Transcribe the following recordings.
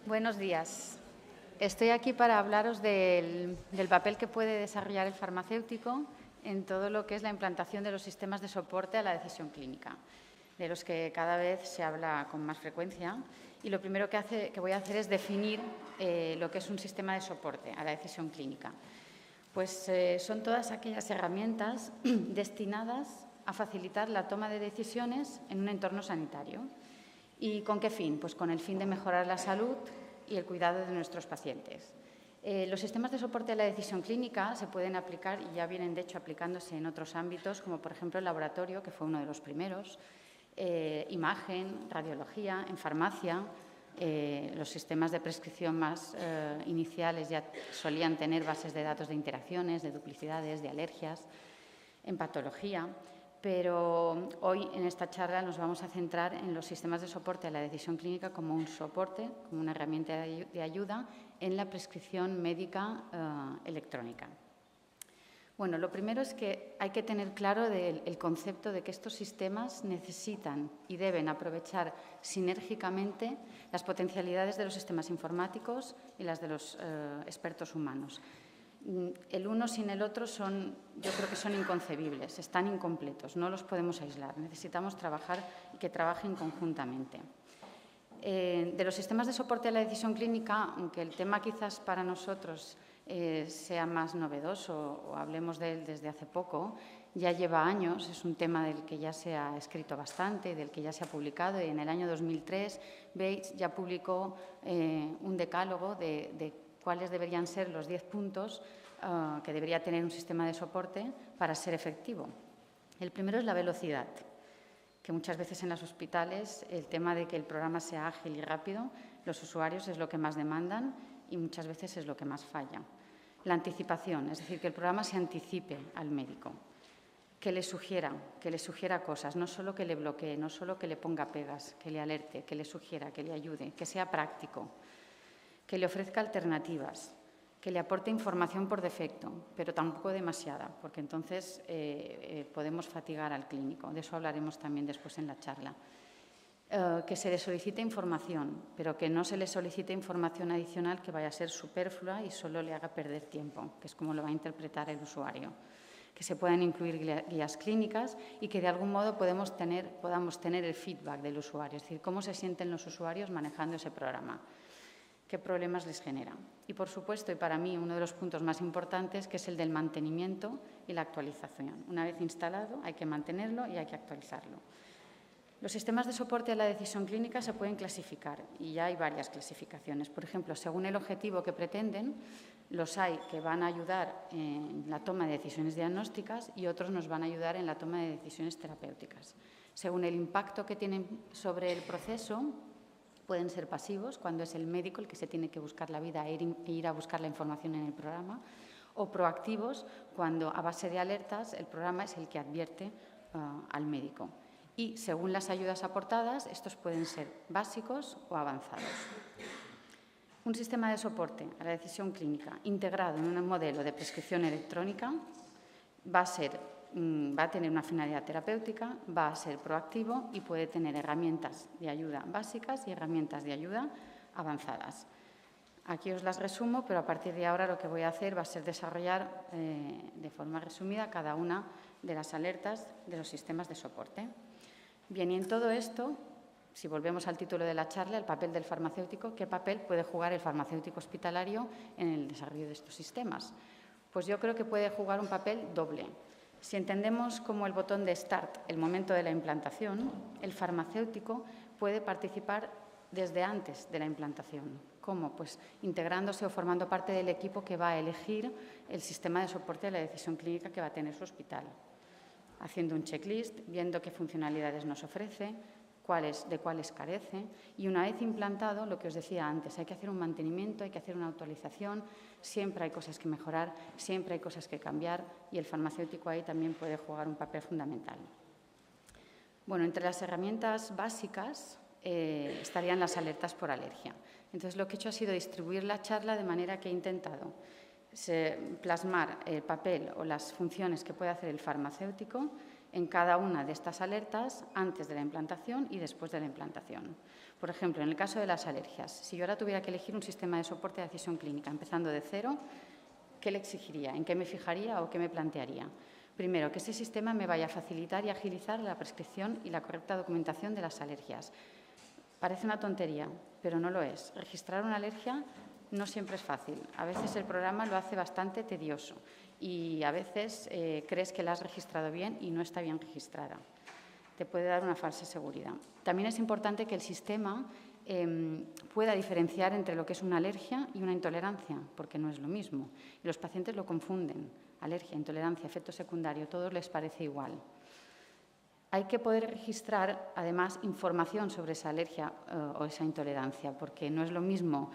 Buenos días. Estoy aquí para hablaros del papel que puede desarrollar el farmacéutico en todo lo que es la implantación de los sistemas de soporte a la decisión clínica, de los que cada vez se habla con más frecuencia. Y lo primero que voy a hacer es definir lo que es un sistema de soporte a la decisión clínica. Pues son todas aquellas herramientas destinadas a facilitar la toma de decisiones en un entorno sanitario. ¿Y con qué fin? Pues con el fin de mejorar la salud y el cuidado de nuestros pacientes. Los sistemas de soporte a la decisión clínica se pueden aplicar y ya vienen, de hecho, aplicándose en otros ámbitos, como por ejemplo el laboratorio, que fue uno de los primeros, imagen, radiología, en farmacia. Los sistemas de prescripción más iniciales ya solían tener bases de datos de interacciones, de duplicidades, de alergias, en patología. Pero hoy en esta charla nos vamos a centrar en los sistemas de soporte a la decisión clínica como un soporte, como una herramienta de ayuda en la prescripción médica electrónica. Bueno, lo primero es que hay que tener claro el concepto de que estos sistemas necesitan y deben aprovechar sinérgicamente las potencialidades de los sistemas informáticos y las de los expertos humanos. El uno sin el otro yo creo que son inconcebibles, están incompletos, no los podemos aislar, necesitamos trabajar y que trabajen conjuntamente. De los sistemas de soporte a la decisión clínica, aunque el tema quizás para nosotros sea más novedoso o hablemos de él desde hace poco, ya lleva años, es un tema del que ya se ha escrito bastante, del que ya se ha publicado, y en el año 2003 Bates ya publicó un decálogo de cuáles deberían ser los 10 puntos que debería tener un sistema de soporte para ser efectivo. El primero es la velocidad, que muchas veces en los hospitales el tema de que el programa sea ágil y rápido, los usuarios es lo que más demandan y muchas veces es lo que más falla. La anticipación, es decir, que el programa se anticipe al médico, que le sugiera cosas, no solo que le bloquee, no solo que le ponga pegas, que le alerte, que le sugiera, que le ayude, que sea práctico, que le ofrezca alternativas, que le aporte información por defecto, pero tampoco demasiada, porque entonces podemos fatigar al clínico. De eso hablaremos también después en la charla. Que se le solicite información, pero que no se le solicite información adicional que vaya a ser superflua y solo le haga perder tiempo, que es como lo va a interpretar el usuario. Que se puedan incluir guías clínicas y que de algún modo podamos tener el feedback del usuario, es decir, cómo se sienten los usuarios manejando ese programa, qué problemas les genera. Y, por supuesto, y para mí uno de los puntos más importantes, que es el del mantenimiento y la actualización. Una vez instalado, hay que mantenerlo y hay que actualizarlo. Los sistemas de soporte a la decisión clínica se pueden clasificar y ya hay varias clasificaciones. Por ejemplo, según el objetivo que pretenden, los hay que van a ayudar en la toma de decisiones diagnósticas y otros nos van a ayudar en la toma de decisiones terapéuticas. Según el impacto que tienen sobre el proceso, pueden ser pasivos, cuando es el médico el que se tiene que buscar la vida e ir a buscar la información en el programa, o proactivos, cuando a base de alertas el programa es el que advierte al médico. Y, según las ayudas aportadas, estos pueden ser básicos o avanzados. Un sistema de soporte a la decisión clínica integrado en un modelo de prescripción electrónica va a tener una finalidad terapéutica, va a ser proactivo y puede tener herramientas de ayuda básicas y herramientas de ayuda avanzadas. Aquí os las resumo, pero a partir de ahora lo que voy a hacer va a ser desarrollar de forma resumida cada una de las alertas de los sistemas de soporte. Bien, y en todo esto, si volvemos al título de la charla, el papel del farmacéutico, ¿qué papel puede jugar el farmacéutico hospitalario en el desarrollo de estos sistemas? Pues yo creo que puede jugar un papel doble. Si entendemos como el botón de Start el momento de la implantación, el farmacéutico puede participar desde antes de la implantación. ¿Cómo? Pues integrándose o formando parte del equipo que va a elegir el sistema de soporte a la decisión clínica que va a tener su hospital, haciendo un checklist, viendo qué funcionalidades nos ofrece, de cuáles carece, y una vez implantado, lo que os decía antes, hay que hacer un mantenimiento, hay que hacer una actualización, siempre hay cosas que mejorar, siempre hay cosas que cambiar, y el farmacéutico ahí también puede jugar un papel fundamental. Bueno, entre las herramientas básicas estarían las alertas por alergia. Entonces, lo que he hecho ha sido distribuir la charla de manera que he intentado plasmar el papel o las funciones que puede hacer el farmacéutico en cada una de estas alertas antes de la implantación y después de la implantación. Por ejemplo, en el caso de las alergias, si yo ahora tuviera que elegir un sistema de soporte de decisión clínica, empezando de cero, ¿qué le exigiría? ¿En qué me fijaría o qué me plantearía? Primero, que ese sistema me vaya a facilitar y agilizar la prescripción y la correcta documentación de las alergias. Parece una tontería, pero no lo es. Registrar una alergia no siempre es fácil. A veces el programa lo hace bastante tedioso y a veces crees que la has registrado bien y no está bien registrada. Te puede dar una falsa seguridad. También es importante que el sistema pueda diferenciar entre lo que es una alergia y una intolerancia, porque no es lo mismo. Y los pacientes lo confunden. Alergia, intolerancia, efecto secundario, todo les parece igual. Hay que poder registrar, además, información sobre esa alergia o esa intolerancia, porque no es lo mismo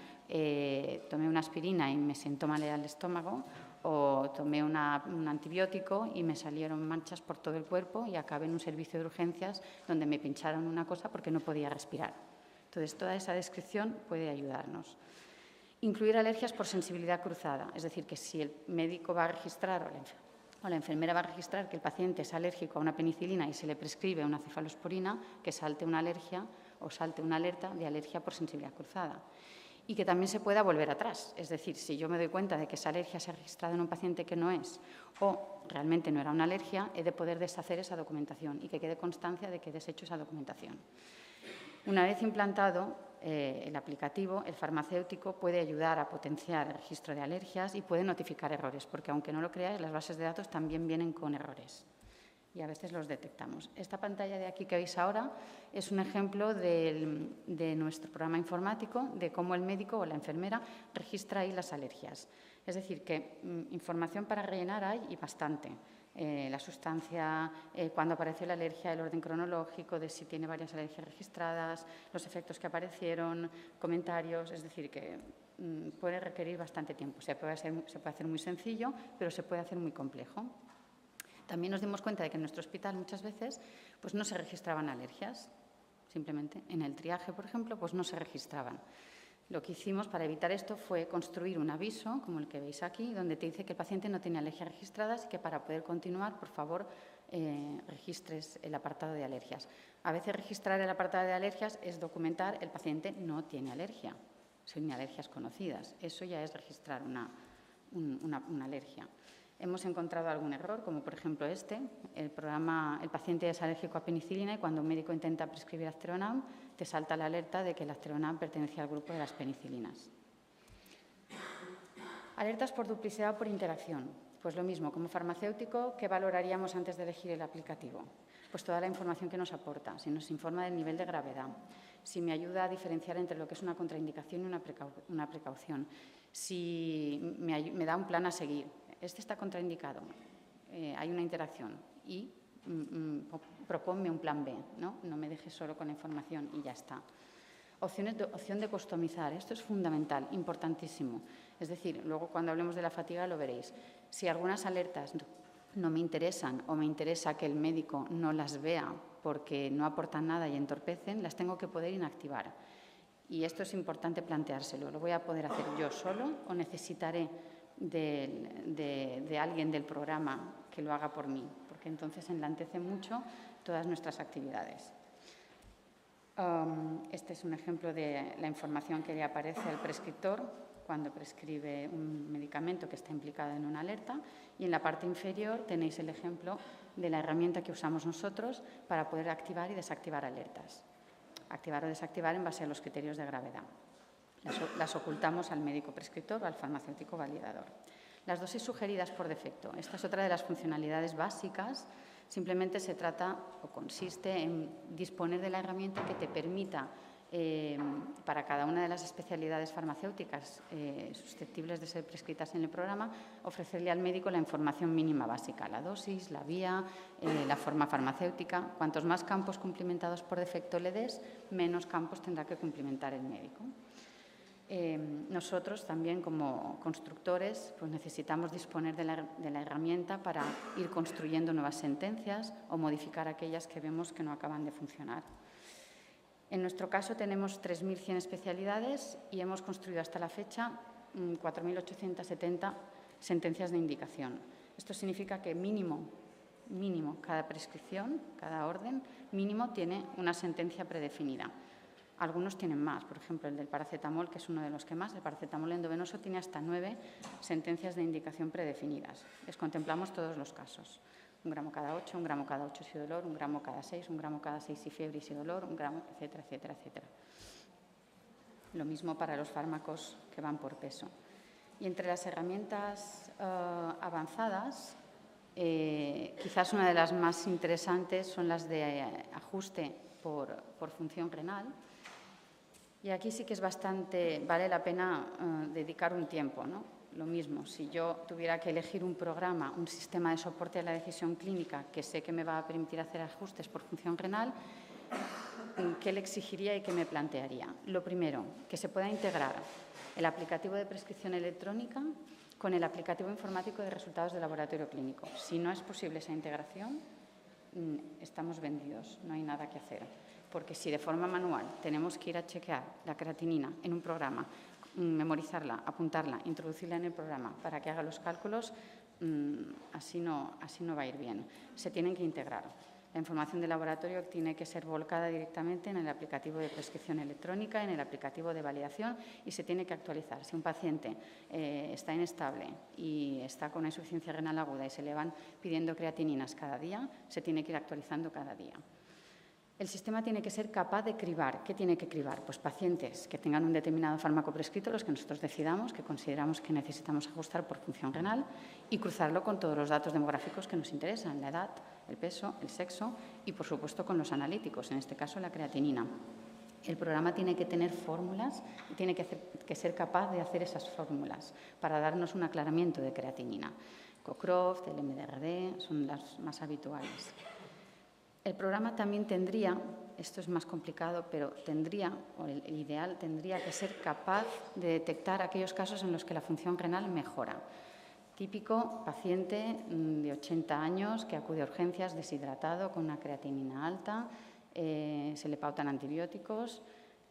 tomé una aspirina y me sentó mal el estómago, o tomé un antibiótico y me salieron manchas por todo el cuerpo y acabé en un servicio de urgencias donde me pincharon una cosa porque no podía respirar. Entonces, toda esa descripción puede ayudarnos. Incluir alergias por sensibilidad cruzada, es decir, que si el médico va a registrar o la enfermera va a registrar que el paciente es alérgico a una penicilina y se le prescribe una cefalosporina, que salte una alergia o salte una alerta de alergia por sensibilidad cruzada. Y que también se pueda volver atrás, es decir, si yo me doy cuenta de que esa alergia se ha registrado en un paciente que no es o realmente no era una alergia, he de poder deshacer esa documentación y que quede constancia de que he deshecho esa documentación. Una vez implantado el aplicativo, el farmacéutico puede ayudar a potenciar el registro de alergias y puede notificar errores, porque aunque no lo creáis, las bases de datos también vienen con errores y a veces los detectamos. Esta pantalla de aquí que veis ahora es un ejemplo de nuestro programa informático, de cómo el médico o la enfermera registra ahí las alergias. Es decir, que información para rellenar hay y bastante. La sustancia, cuándo apareció la alergia, el orden cronológico de si tiene varias alergias registradas, los efectos que aparecieron, comentarios, es decir, que puede requerir bastante tiempo. Se puede hacer muy sencillo, pero se puede hacer muy complejo. También nos dimos cuenta de que en nuestro hospital muchas veces pues, no se registraban alergias, simplemente. En el triaje, por ejemplo, pues no se registraban. Lo que hicimos para evitar esto fue construir un aviso, como el que veis aquí, donde te dice que el paciente no tiene alergias registradas y que para poder continuar, por favor, registres el apartado de alergias. A veces registrar el apartado de alergias es documentar el paciente no tiene alergia, son alergias conocidas. Eso ya es registrar una alergia. Hemos encontrado algún error, como por ejemplo el paciente es alérgico a penicilina y cuando un médico intenta prescribir Aztreonam, te salta la alerta de que el Aztreonam pertenece al grupo de las penicilinas. Alertas por duplicidad o por interacción. Pues lo mismo, como farmacéutico, ¿qué valoraríamos antes de elegir el aplicativo? Pues toda la información que nos aporta, si nos informa del nivel de gravedad, si me ayuda a diferenciar entre lo que es una contraindicación y una precaución, si me da un plan a seguir. Este está contraindicado, hay una interacción y proponme un plan B, ¿no? No me dejes solo con la información y ya está. Opción de customizar, esto es fundamental, importantísimo. Es decir, luego cuando hablemos de la fatiga lo veréis. Si algunas alertas no me interesan o me interesa que el médico no las vea porque no aportan nada y entorpecen, las tengo que poder inactivar. Y esto es importante planteárselo. ¿Lo voy a poder hacer yo solo o necesitaré de alguien del programa que lo haga por mí? Porque entonces enlantece mucho todas nuestras actividades. Este es un ejemplo de la información que le aparece al prescriptor cuando prescribe un medicamento que está implicado en una alerta y en la parte inferior tenéis el ejemplo de la herramienta que usamos nosotros para poder activar y desactivar alertas. Activar o desactivar en base a los criterios de gravedad. Las ocultamos al médico prescriptor o al farmacéutico validador. Las dosis sugeridas por defecto. Esta es otra de las funcionalidades básicas. Simplemente se trata o consiste en disponer de la herramienta que te permita, para cada una de las especialidades farmacéuticas susceptibles de ser prescritas en el programa, ofrecerle al médico la información mínima básica, la dosis, la vía, la forma farmacéutica. Cuantos más campos cumplimentados por defecto le des, menos campos tendrá que cumplimentar el médico. Nosotros también como constructores pues necesitamos disponer de la herramienta para ir construyendo nuevas sentencias o modificar aquellas que vemos que no acaban de funcionar. En nuestro caso tenemos 3.100 especialidades y hemos construido hasta la fecha 4.870 sentencias de indicación. Esto significa que mínimo mínimo, cada prescripción, cada orden mínimo tiene una sentencia predefinida. Algunos tienen más, por ejemplo, el del paracetamol, que es uno de los que más, el paracetamol endovenoso tiene hasta 9 sentencias de indicación predefinidas. Les contemplamos todos los casos. 1 gramo cada 8, 1 gramo cada 8 si dolor, 1 gramo cada 6, 1 gramo cada 6 si fiebre y si dolor, 1 gramo, etcétera, etcétera, etcétera. Lo mismo para los fármacos que van por peso. Y entre las herramientas avanzadas, quizás una de las más interesantes son las de ajuste por función renal. Y aquí sí que vale la pena dedicar un tiempo, ¿no? Lo mismo, si yo tuviera que elegir un programa, un sistema de soporte a la decisión clínica que sé que me va a permitir hacer ajustes por función renal, ¿qué le exigiría y qué me plantearía? Lo primero, que se pueda integrar el aplicativo de prescripción electrónica con el aplicativo informático de resultados de laboratorio clínico. Si no es posible esa integración, estamos vendidos, no hay nada que hacer. Porque si de forma manual tenemos que ir a chequear la creatinina en un programa, memorizarla, apuntarla, introducirla en el programa para que haga los cálculos, así no va a ir bien. Se tienen que integrar. La información del laboratorio tiene que ser volcada directamente en el aplicativo de prescripción electrónica, en el aplicativo de validación y se tiene que actualizar. Si un paciente está inestable y está con insuficiencia renal aguda y se le van pidiendo creatininas cada día, se tiene que ir actualizando cada día. El sistema tiene que ser capaz de cribar. ¿Qué tiene que cribar? Pues pacientes que tengan un determinado fármaco prescrito, los que nosotros decidamos, que consideramos que necesitamos ajustar por función renal y cruzarlo con todos los datos demográficos que nos interesan, la edad, el peso, el sexo y, por supuesto, con los analíticos, en este caso la creatinina. El programa tiene que tener fórmulas y tiene que ser capaz de hacer esas fórmulas para darnos un aclaramiento de creatinina. Cocroft, el MDRD son las más habituales. El programa también tendría, esto es más complicado, pero tendría, o el ideal, tendría que ser capaz de detectar aquellos casos en los que la función renal mejora. Típico paciente de 80 años que acude a urgencias deshidratado con una creatinina alta, se le pautan antibióticos,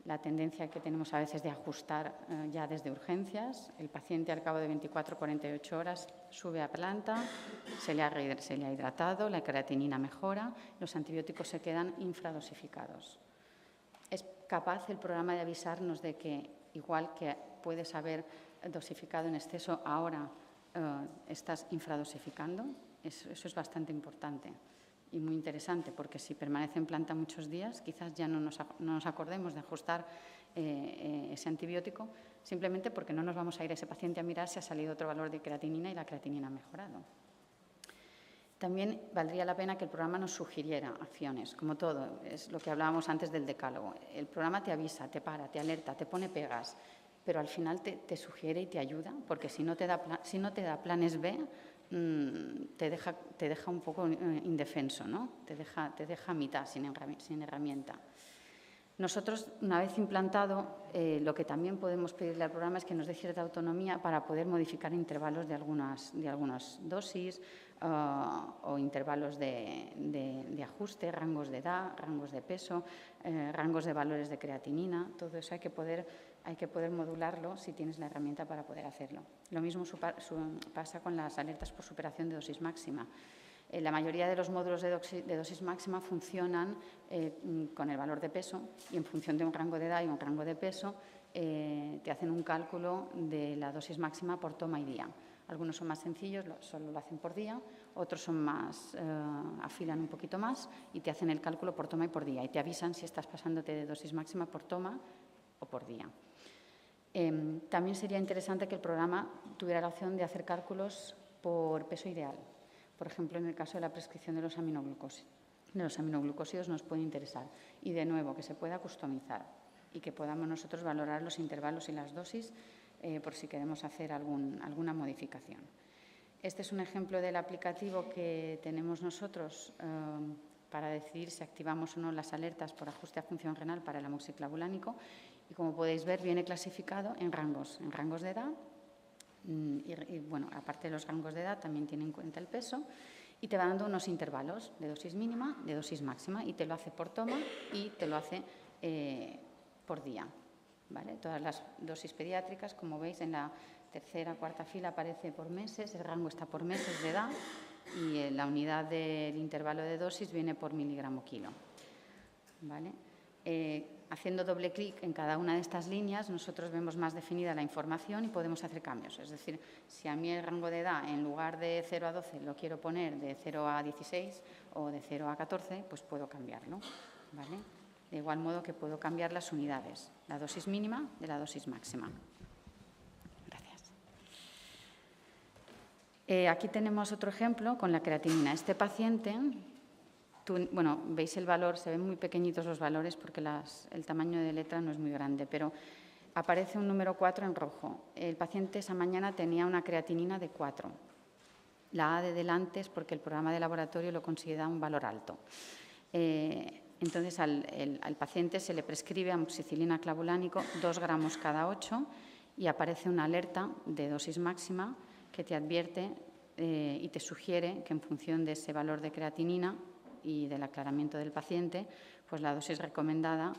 la tendencia que tenemos a veces de ajustar ya desde urgencias, el paciente al cabo de 24 o 48 horas sube a planta, se le ha hidratado, la creatinina mejora, los antibióticos se quedan infradosificados. Es capaz el programa de avisarnos de que, igual que puedes haber dosificado en exceso, ahora estás infradosificando. Eso es bastante importante y muy interesante, porque si permanece en planta muchos días, quizás ya no nos acordemos de ajustar ese antibiótico, simplemente porque no nos vamos a ir a ese paciente a mirar si ha salido otro valor de creatinina y la creatinina ha mejorado. También valdría la pena que el programa nos sugiriera acciones, como todo, es lo que hablábamos antes del decálogo. El programa te avisa, te para, te alerta, te pone pegas, pero al final te sugiere y te ayuda, porque si no te da planes B, te deja un poco indefenso, ¿no? Te deja a mitad, sin herramienta. Nosotros, una vez implantado, lo que también podemos pedirle al programa es que nos dé cierta autonomía para poder modificar intervalos de algunas dosis o intervalos de ajuste, rangos de edad, rangos de peso, rangos de valores de creatinina. Todo eso hay que poder modularlo si tienes la herramienta para poder hacerlo. Lo mismo pasa con las alertas por superación de dosis máxima. La mayoría de los módulos de dosis máxima funcionan con el valor de peso y en función de un rango de edad y un rango de peso te hacen un cálculo de la dosis máxima por toma y día. Algunos son más sencillos, solo lo hacen por día, otros son más, afilan un poquito más y te hacen el cálculo por toma y por día y te avisan si estás pasándote de dosis máxima por toma o por día. También sería interesante que el programa tuviera la opción de hacer cálculos por peso ideal. Por ejemplo, en el caso de la prescripción de los aminoglucósidos nos puede interesar. Y, de nuevo, que se pueda customizar y que podamos nosotros valorar los intervalos y las dosis por si queremos hacer alguna modificación. Este es un ejemplo del aplicativo que tenemos nosotros para decidir si activamos o no las alertas por ajuste a función renal para el amoxiclavulánico. Y, como podéis ver, viene clasificado en rangos de edad. Y, bueno, aparte de los rangos de edad, también tiene en cuenta el peso y te va dando unos intervalos de dosis mínima, de dosis máxima, y te lo hace por toma y te lo hace por día, ¿vale? Todas las dosis pediátricas, como veis, en la tercera, cuarta fila aparece por meses, el rango está por meses de edad y la unidad del intervalo de dosis viene por miligramo kilo. ¿Vale? Haciendo doble clic en cada una de estas líneas, nosotros vemos más definida la información y podemos hacer cambios. Es decir, si a mí el rango de edad, en lugar de 0 a 12, lo quiero poner de 0 a 16 o de 0 a 14, pues puedo cambiarlo. ¿Vale? De igual modo que puedo cambiar las unidades, la dosis mínima de la dosis máxima. Gracias. Aquí tenemos otro ejemplo con la creatinina. Este paciente... Bueno, veis el valor, se ven muy pequeñitos los valores porque el tamaño de letra no es muy grande, pero aparece un número 4 en rojo. El paciente esa mañana tenía una creatinina de 4. La A de delante es porque el programa de laboratorio lo considera un valor alto. Entonces, al paciente se le prescribe amoxicilina clavulánico 2 gramos cada 8 y aparece una alerta de dosis máxima que te advierte y te sugiere que en función de ese valor de creatinina y del aclaramiento del paciente, pues la dosis recomendada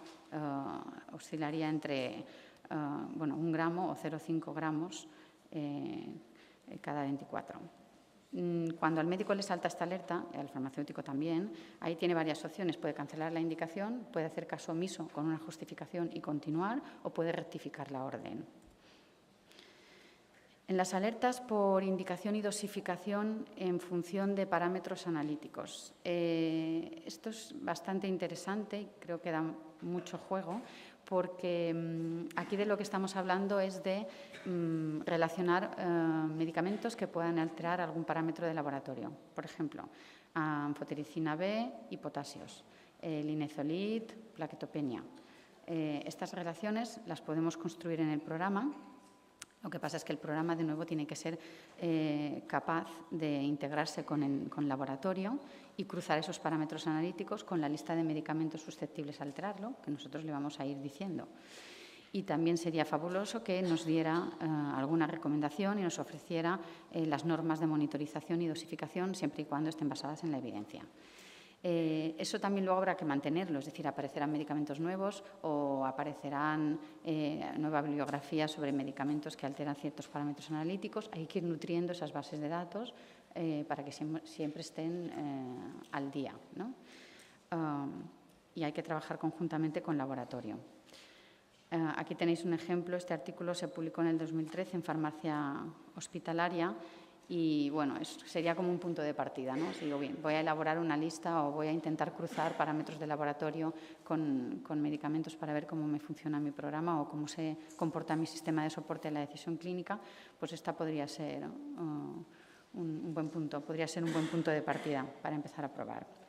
oscilaría entre 1 gramo o 0,5 gramos cada 24. Cuando al médico le salta esta alerta, al farmacéutico también, ahí tiene varias opciones. Puede cancelar la indicación, puede hacer caso omiso con una justificación y continuar, o puede rectificar la orden. En las alertas por indicación y dosificación en función de parámetros analíticos. Esto es bastante interesante y creo que da mucho juego porque aquí de lo que estamos hablando es de relacionar medicamentos que puedan alterar algún parámetro de laboratorio. Por ejemplo, anfotericina B y potasios, linezolid, plaquetopenia. Estas relaciones las podemos construir en el programa. Lo que pasa es que el programa, de nuevo, tiene que ser capaz de integrarse con el laboratorio y cruzar esos parámetros analíticos con la lista de medicamentos susceptibles a alterarlo, que nosotros le vamos a ir diciendo. Y también sería fabuloso que nos diera alguna recomendación y nos ofreciera las normas de monitorización y dosificación, siempre y cuando estén basadas en la evidencia. Eso también luego habrá que mantenerlo, es decir, aparecerán medicamentos nuevos o aparecerán nueva bibliografía sobre medicamentos que alteran ciertos parámetros analíticos. Hay que ir nutriendo esas bases de datos para que siempre estén al día, ¿no? Y hay que trabajar conjuntamente con laboratorio. Aquí tenéis un ejemplo. Este artículo se publicó en el 2013 en Farmacia Hospitalaria. Y, bueno, sería como un punto de partida, ¿no? Si digo, bien, voy a elaborar una lista o voy a intentar cruzar parámetros de laboratorio con medicamentos para ver cómo me funciona mi programa o cómo se comporta mi sistema de soporte a la decisión clínica, pues esta podría ser un buen punto, podría ser un buen punto de partida para empezar a probar.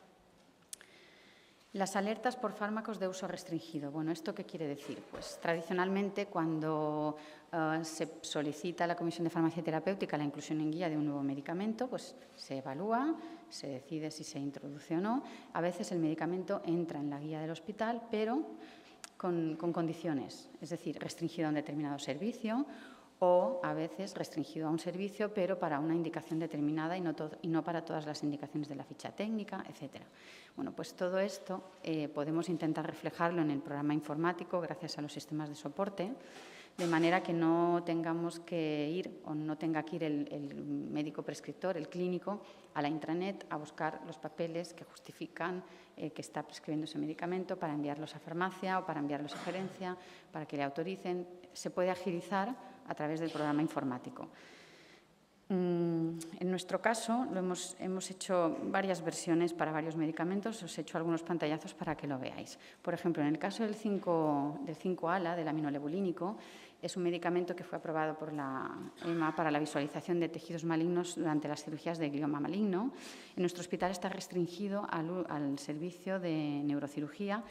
Las alertas por fármacos de uso restringido. Bueno, ¿esto qué quiere decir? Pues tradicionalmente cuando se solicita a la Comisión de Farmacia Terapéutica la inclusión en guía de un nuevo medicamento, pues se evalúa, se decide si se introduce o no. A veces el medicamento entra en la guía del hospital, pero con condiciones, es decir, restringido a un determinado servicio o a veces restringido a un servicio, pero para una indicación determinada y no para todas las indicaciones de la ficha técnica, etcétera. Bueno, pues todo esto podemos intentar reflejarlo en el programa informático gracias a los sistemas de soporte, de manera que no tengamos que ir o no tenga que ir el médico prescriptor, el clínico, a la intranet a buscar los papeles que justifican que está prescribiendo ese medicamento para enviarlos a farmacia o para enviarlos a gerencia, para que le autoricen. Se puede agilizar a través del programa informático. En nuestro caso, hemos hecho varias versiones para varios medicamentos. Os he hecho algunos pantallazos para que lo veáis. Por ejemplo, en el caso del 5-ALA, del aminolevulínico, es un medicamento que fue aprobado por la EMA para la visualización de tejidos malignos durante las cirugías de glioma maligno. En nuestro hospital está restringido al servicio de neurocirugía.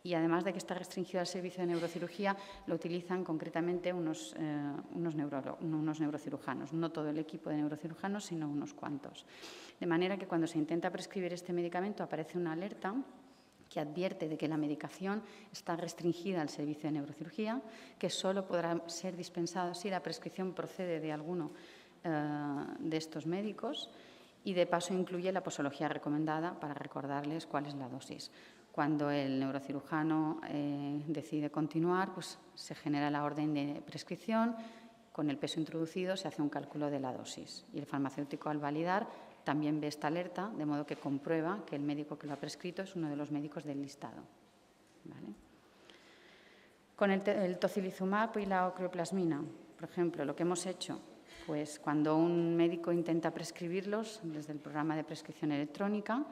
Y además de que está restringido al servicio de neurocirugía, lo utilizan concretamente unos neurocirujanos, no todo el equipo de neurocirujanos, sino unos cuantos. De manera que cuando se intenta prescribir este medicamento aparece una alerta que advierte de que la medicación está restringida al servicio de neurocirugía, que solo podrá ser dispensado si la prescripción procede de alguno de estos médicos y de paso incluye la posología recomendada para recordarles cuál es la dosis. Cuando el neurocirujano decide continuar, pues se genera la orden de prescripción. Con el peso introducido se hace un cálculo de la dosis y el farmacéutico, al validar, también ve esta alerta, de modo que comprueba que el médico que lo ha prescrito es uno de los médicos del listado. ¿Vale? Con el tocilizumab y la ocreoplasmina, por ejemplo, lo que hemos hecho, pues cuando un médico intenta prescribirlos desde el programa de prescripción electrónica,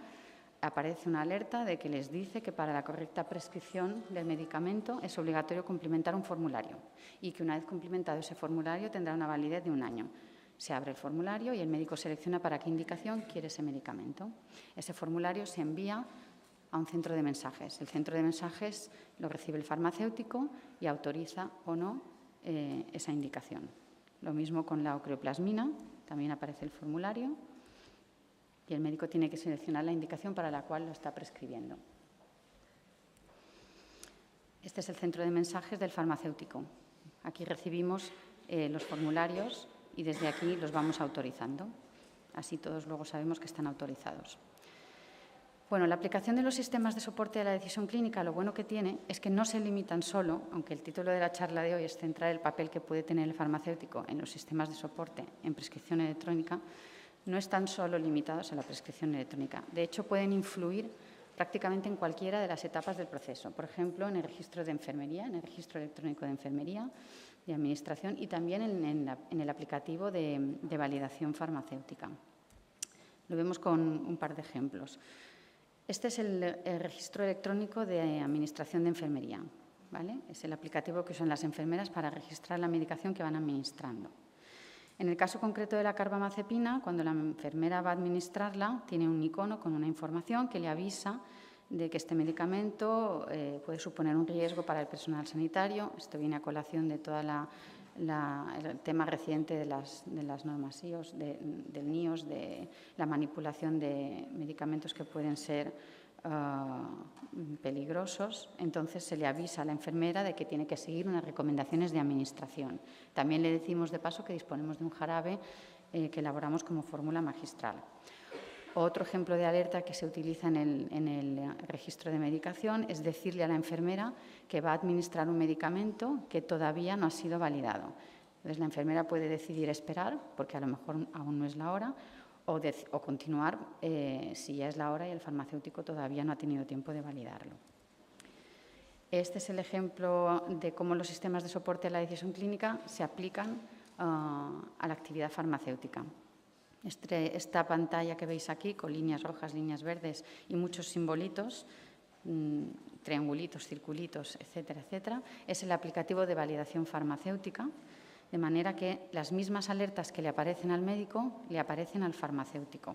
aparece una alerta de que les dice que para la correcta prescripción del medicamento es obligatorio cumplimentar un formulario y que una vez cumplimentado ese formulario tendrá una validez de 1 año. Se abre el formulario y el médico selecciona para qué indicación quiere ese medicamento. Ese formulario se envía a un centro de mensajes. El centro de mensajes lo recibe el farmacéutico y autoriza o no esa indicación. Lo mismo con la ocreoplasmina, también aparece el formulario y el médico tiene que seleccionar la indicación para la cual lo está prescribiendo. Este es el centro de mensajes del farmacéutico. Aquí recibimos los formularios y desde aquí los vamos autorizando. Así todos luego sabemos que están autorizados. Bueno, la aplicación de los sistemas de soporte a la decisión clínica, lo bueno que tiene es que no se limitan solo, aunque el título de la charla de hoy es centrar el papel que puede tener el farmacéutico en los sistemas de soporte en prescripción electrónica, no están solo limitados a la prescripción electrónica. De hecho, pueden influir prácticamente en cualquiera de las etapas del proceso. Por ejemplo, en el registro de enfermería, en el registro electrónico de enfermería, de administración y también en el aplicativo de validación farmacéutica. Lo vemos con un par de ejemplos. Este es el registro electrónico de administración de enfermería, ¿vale? Es el aplicativo que usan las enfermeras para registrar la medicación que van administrando. En el caso concreto de la carbamazepina, cuando la enfermera va a administrarla, tiene un icono con una información que le avisa de que este medicamento puede suponer un riesgo para el personal sanitario. Esto viene a colación de todo el tema reciente de las normas IOS, del NIOS, de la manipulación de medicamentos que pueden ser peligrosos. Entonces se le avisa a la enfermera de que tiene que seguir unas recomendaciones de administración. También le decimos de paso que disponemos de un jarabe que elaboramos como fórmula magistral. Otro ejemplo de alerta que se utiliza en el registro de medicación es decirle a la enfermera que va a administrar un medicamento que todavía no ha sido validado. Entonces, la enfermera puede decidir esperar, porque a lo mejor aún no es la hora, o continuar si ya es la hora y el farmacéutico todavía no ha tenido tiempo de validarlo. Este es el ejemplo de cómo los sistemas de soporte a la decisión clínica se aplican a la actividad farmacéutica. Esta pantalla que veis aquí, con líneas rojas, líneas verdes y muchos simbolitos, triangulitos, circulitos, etcétera, etcétera, es el aplicativo de validación farmacéutica, de manera que las mismas alertas que le aparecen al médico le aparecen al farmacéutico.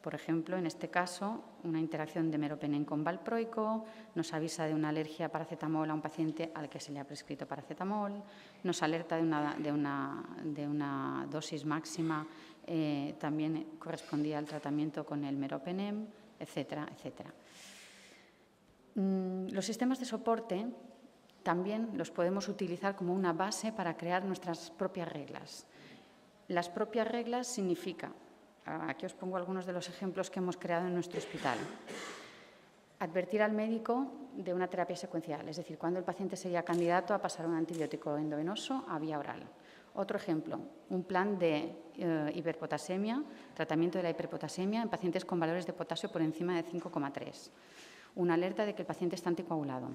Por ejemplo, en este caso, una interacción de meropenem con valproico nos avisa de una alergia a paracetamol a un paciente al que se le ha prescrito paracetamol, nos alerta de una dosis máxima también correspondía al tratamiento con el meropenem, etcétera, etcétera. Los sistemas de soporte también los podemos utilizar como una base para crear nuestras propias reglas. Las propias reglas significa, aquí os pongo algunos de los ejemplos que hemos creado en nuestro hospital. Advertir al médico de una terapia secuencial, es decir, cuando el paciente sería candidato a pasar un antibiótico endovenoso a vía oral. Otro ejemplo, un plan de hiperpotasemia, tratamiento de la hiperpotasemia en pacientes con valores de potasio por encima de 5,3. Una alerta de que el paciente está anticoagulado.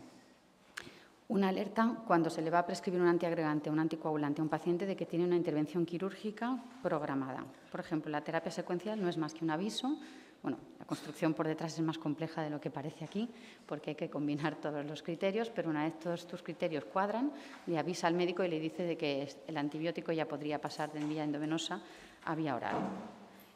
Una alerta cuando se le va a prescribir un antiagregante o un anticoagulante a un paciente de que tiene una intervención quirúrgica programada. Por ejemplo, la terapia secuencial no es más que un aviso. Bueno, la construcción por detrás es más compleja de lo que parece aquí, porque hay que combinar todos los criterios, pero una vez todos estos criterios cuadran, le avisa al médico y le dice de que el antibiótico ya podría pasar de vía endovenosa a vía oral.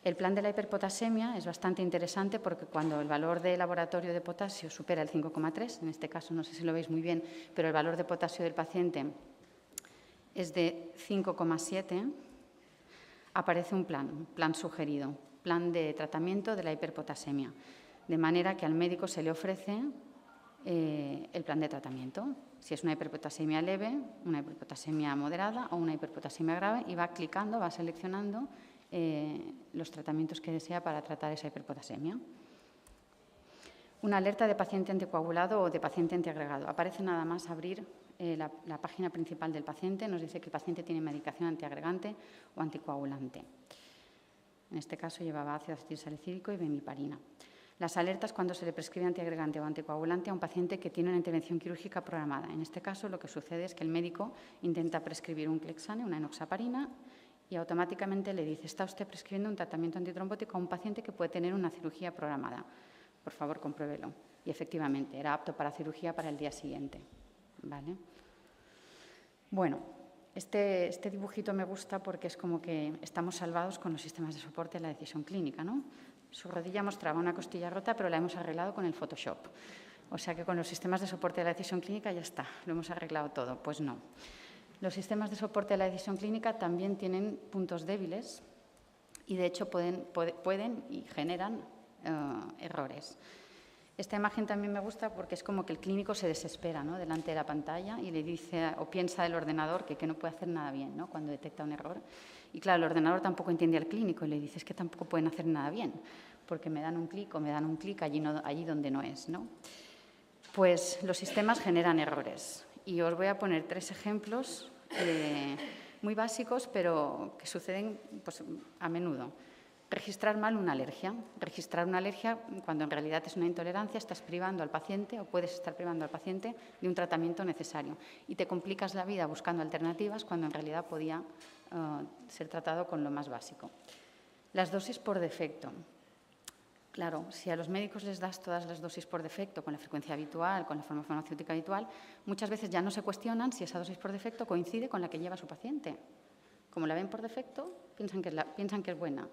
El plan de la hiperpotasemia es bastante interesante porque cuando el valor de laboratorio de potasio supera el 5,3, en este caso no sé si lo veis muy bien, pero el valor de potasio del paciente es de 5,7, aparece un plan sugerido, plan de tratamiento de la hiperpotasemia, de manera que al médico se le ofrece el plan de tratamiento, si es una hiperpotasemia leve, una hiperpotasemia moderada o una hiperpotasemia grave, y va clicando, va seleccionando los tratamientos que desea para tratar esa hiperpotasemia. Una alerta de paciente anticoagulado o de paciente antiagregado. Aparece nada más abrir la página principal del paciente, nos dice que el paciente tiene medicación antiagregante o anticoagulante. En este caso llevaba ácido acetilsalicílico y bemiparina. Las alertas cuando se le prescribe antiagregante o anticoagulante a un paciente que tiene una intervención quirúrgica programada. En este caso, lo que sucede es que el médico intenta prescribir un Clexane, una enoxaparina, y automáticamente le dice: está usted prescribiendo un tratamiento antitrombótico a un paciente que puede tener una cirugía programada. Por favor, compruébelo. Y efectivamente, era apto para cirugía para el día siguiente. ¿Vale? Bueno, este dibujito me gusta porque es como que estamos salvados con los sistemas de soporte a la decisión clínica, ¿no? Su rodilla mostraba una costilla rota, pero la hemos arreglado con el Photoshop. O sea que con los sistemas de soporte a la decisión clínica ya está, lo hemos arreglado todo. Pues no. Los sistemas de soporte a la decisión clínica también tienen puntos débiles y, de hecho, pueden y generan errores. Esta imagen también me gusta porque es como que el clínico se desespera, ¿no?, delante de la pantalla y le dice o piensa del ordenador que no puede hacer nada bien, ¿no?, cuando detecta un error. Y claro, el ordenador tampoco entiende al clínico y le dice: es que tampoco pueden hacer nada bien porque me dan un clic o me dan un clic allí donde no es, ¿no? Pues los sistemas generan errores y os voy a poner 3 ejemplos muy básicos, pero que suceden pues, a menudo. Registrar mal una alergia. Registrar una alergia cuando en realidad es una intolerancia, estás privando al paciente o puedes estar privando al paciente de un tratamiento necesario y te complicas la vida buscando alternativas cuando en realidad podía ser tratado con lo más básico. Las dosis por defecto. Claro, si a los médicos les das todas las dosis por defecto, con la frecuencia habitual, con la forma farmacéutica habitual, muchas veces ya no se cuestionan si esa dosis por defecto coincide con la que lleva su paciente. Como la ven por defecto, piensan que es buena.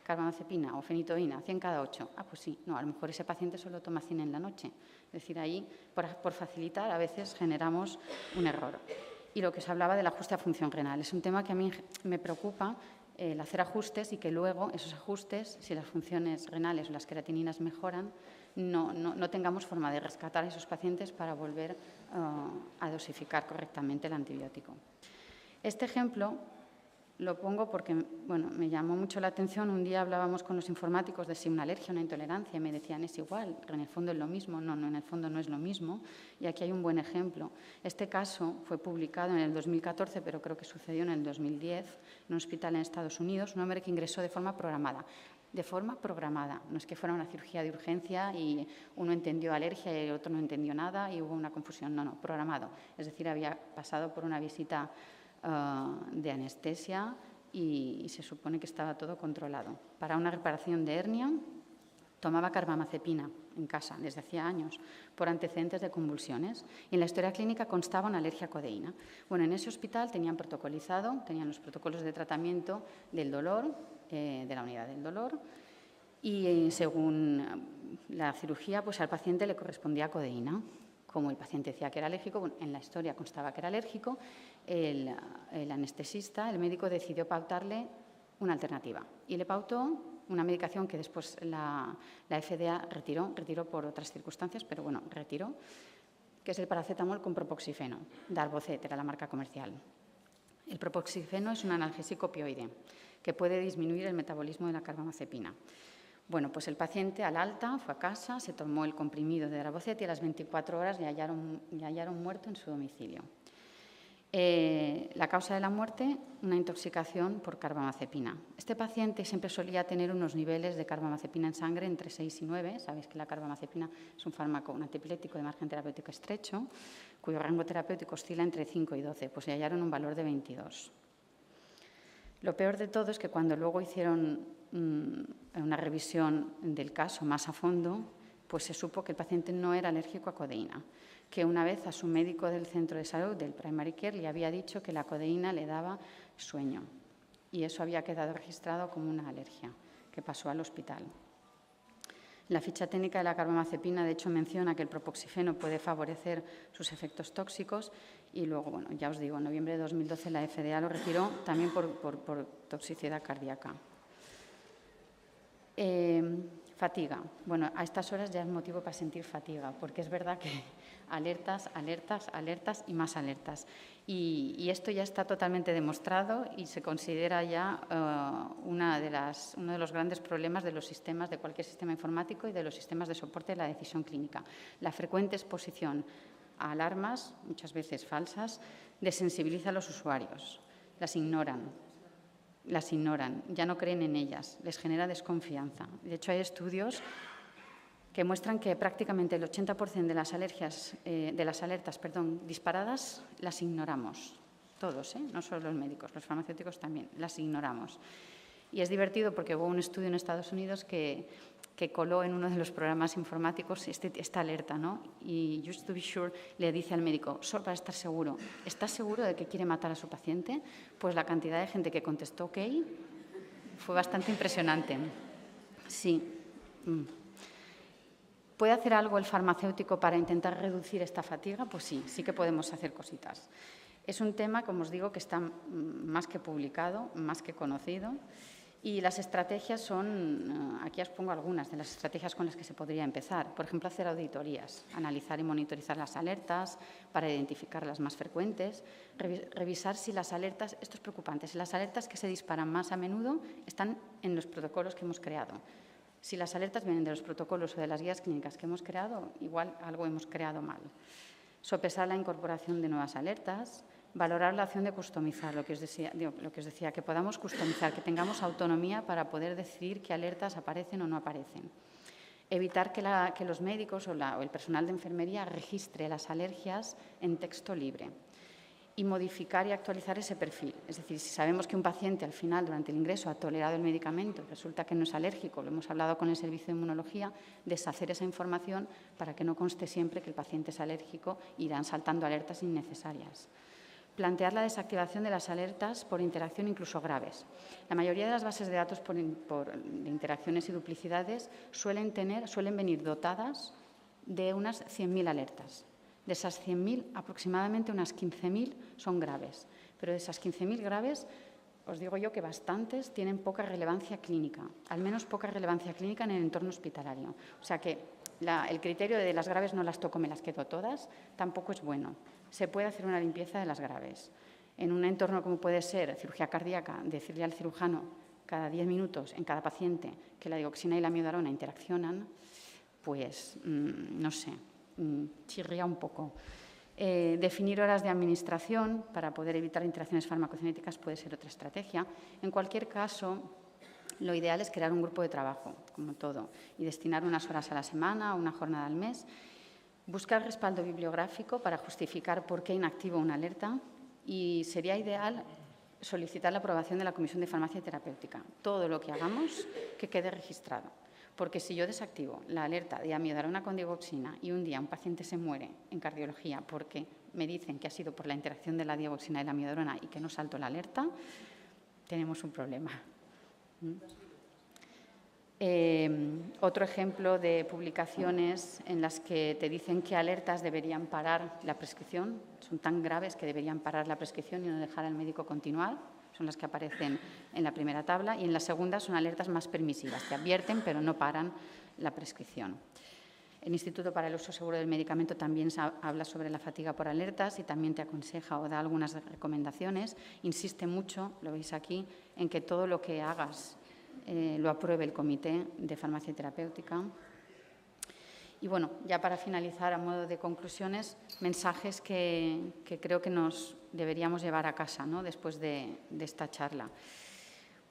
Carbamazepina o fenitoína, 100 cada 8. Ah, pues sí, no, a lo mejor ese paciente solo toma 100 en la noche. Es decir, ahí, por facilitar, a veces generamos un error. Y lo que os hablaba del ajuste a función renal. Es un tema que a mí me preocupa, el hacer ajustes y que luego esos ajustes, si las funciones renales o las creatininas mejoran, no tengamos forma de rescatar a esos pacientes para volver a dosificar correctamente el antibiótico. Este ejemplo lo pongo porque bueno, me llamó mucho la atención. Un día hablábamos con los informáticos de si una alergia o una intolerancia y me decían: es igual, en el fondo es lo mismo. No, en el fondo no es lo mismo. Y aquí hay un buen ejemplo. Este caso fue publicado en el 2014, pero creo que sucedió en el 2010, en un hospital en Estados Unidos, un hombre que ingresó de forma programada. De forma programada, no es que fuera una cirugía de urgencia y uno entendió alergia y el otro no entendió nada y hubo una confusión. No, programado. Es decir, había pasado por una visita de anestesia y se supone que estaba todo controlado. Para una reparación de hernia tomaba carbamazepina en casa desde hacía años por antecedentes de convulsiones y en la historia clínica constaba una alergia a codeína. Bueno, en ese hospital tenían los protocolos de tratamiento del dolor, de la unidad del dolor, y según la cirugía, pues al paciente le correspondía codeína. Como el paciente decía que era alérgico, bueno, en la historia constaba que era alérgico, el anestesista, el médico, decidió pautarle una alternativa y le pautó una medicación que después la FDA retiró por otras circunstancias, pero bueno, retiró, que es el paracetamol con propoxifeno. Darvocet era la marca comercial. El propoxifeno es un analgésico opioide que puede disminuir el metabolismo de la carbamazepina. Bueno, pues el paciente al alta fue a casa, se tomó el comprimido de Darvocet y a las 24 horas le hallaron muerto en su domicilio. La causa de la muerte, una intoxicación por carbamazepina. Este paciente siempre solía tener unos niveles de carbamazepina en sangre entre 6 y 9. Sabéis que la carbamazepina es un fármaco, un antiepilético de margen terapéutico estrecho, cuyo rango terapéutico oscila entre 5 y 12, pues le hallaron un valor de 22. Lo peor de todo es que cuando luego hicieron una revisión del caso más a fondo, pues se supo que el paciente no era alérgico a codeína, que una vez a su médico del centro de salud, del primary care, le había dicho que la codeína le daba sueño y eso había quedado registrado como una alergia que pasó al hospital. La ficha técnica de la carbamazepina, de hecho, menciona que el propoxifeno puede favorecer sus efectos tóxicos y luego, bueno, ya os digo, en noviembre de 2012 la FDA lo retiró también por toxicidad cardíaca. Fatiga. Bueno, a estas horas ya es motivo para sentir fatiga, porque es verdad que alertas y más alertas. Y esto ya está totalmente demostrado y se considera ya uno de los grandes problemas de los sistemas, de cualquier sistema informático y de los sistemas de soporte de la decisión clínica. La frecuente exposición a alarmas, muchas veces falsas, desensibiliza a los usuarios, las ignoran. las ignoran, ya no creen en ellas, les genera desconfianza. De hecho, hay estudios que muestran que prácticamente el 80% de las alertas disparadas las ignoramos. Todos, no solo los médicos, los farmacéuticos también, las ignoramos. Y es divertido porque hubo un estudio en Estados Unidos que coló en uno de los programas informáticos esta alerta, ¿no? Y just to be sure le dice al médico, solo para estar seguro, ¿estás seguro de que quiere matar a su paciente? Pues la cantidad de gente que contestó OK fue bastante impresionante. Sí. ¿Puede hacer algo el farmacéutico para intentar reducir esta fatiga? Pues sí, sí que podemos hacer cositas. Es un tema, como os digo, que está más que publicado, más que conocido. Y las estrategias son, aquí os pongo algunas de las estrategias con las que se podría empezar. Por ejemplo, hacer auditorías, analizar y monitorizar las alertas para identificar las más frecuentes, revisar si las alertas, esto es preocupante, si las alertas que se disparan más a menudo están en los protocolos que hemos creado. Si las alertas vienen de los protocolos o de las guías clínicas que hemos creado, igual algo hemos creado mal. Sopesar la incorporación de nuevas alertas, valorar la opción de customizar, lo que os decía, que podamos customizar, que tengamos autonomía para poder decidir qué alertas aparecen o no aparecen. Evitar que los médicos o el personal de enfermería registre las alergias en texto libre. Y modificar y actualizar ese perfil. Es decir, si sabemos que un paciente al final, durante el ingreso, ha tolerado el medicamento, resulta que no es alérgico, lo hemos hablado con el servicio de inmunología, deshacer esa información para que no conste siempre que el paciente es alérgico y irán saltando alertas innecesarias. Plantear la desactivación de las alertas por interacción incluso graves. La mayoría de las bases de datos de interacciones y duplicidades suelen venir dotadas de unas 100.000 alertas. De esas 100.000, aproximadamente unas 15.000 son graves. Pero de esas 15.000 graves, os digo yo que bastantes tienen poca relevancia clínica, al menos poca relevancia clínica en el entorno hospitalario. O sea que el criterio de las graves no las toco, me las quedo todas, tampoco es bueno. Se puede hacer una limpieza de las graves. En un entorno como puede ser cirugía cardíaca, decirle al cirujano cada 10 minutos en cada paciente que la dioxina y la amiodarona interaccionan, pues no sé, chirría un poco. Definir horas de administración para poder evitar interacciones farmacocinéticas puede ser otra estrategia. En cualquier caso, lo ideal es crear un grupo de trabajo, como todo, y destinar unas horas a la semana o una jornada al mes. Buscar respaldo bibliográfico para justificar por qué inactivo una alerta y sería ideal solicitar la aprobación de la Comisión de Farmacia Terapéutica. Todo lo que hagamos que quede registrado. Porque si yo desactivo la alerta de amiodarona con digoxina y un día un paciente se muere en cardiología porque me dicen que ha sido por la interacción de la digoxina y la amiodarona y que no salto la alerta, tenemos un problema. Otro ejemplo de publicaciones en las que te dicen que alertas deberían parar la prescripción, son tan graves que deberían parar la prescripción y no dejar al médico continuar. Son las que aparecen en la primera tabla y en la segunda son alertas más permisivas, te advierten pero no paran la prescripción. El Instituto para el Uso Seguro del Medicamento también habla sobre la fatiga por alertas y también te aconseja o da algunas recomendaciones. Insiste mucho, lo veis aquí, en que todo lo que hagas lo apruebe el Comité de Farmacia Terapéutica. Y bueno, ya para finalizar, a modo de conclusiones, mensajes que creo que nos deberíamos llevar a casa, ¿no?, después de esta charla.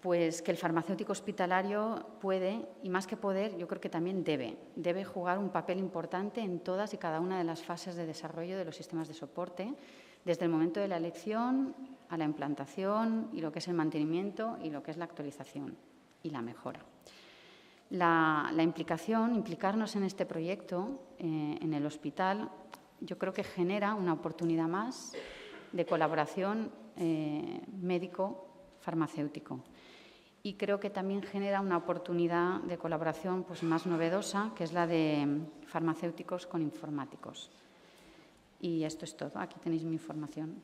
Pues que el farmacéutico hospitalario puede, y más que poder, yo creo que también debe jugar un papel importante en todas y cada una de las fases de desarrollo de los sistemas de soporte, desde el momento de la elección a la implantación y lo que es el mantenimiento y lo que es la actualización y la mejora. Implicarnos en este proyecto en el hospital, yo creo que genera una oportunidad más de colaboración médico-farmacéutico. Y creo que también genera una oportunidad de colaboración pues, más novedosa, que es la de farmacéuticos con informáticos. Y esto es todo. Aquí tenéis mi información.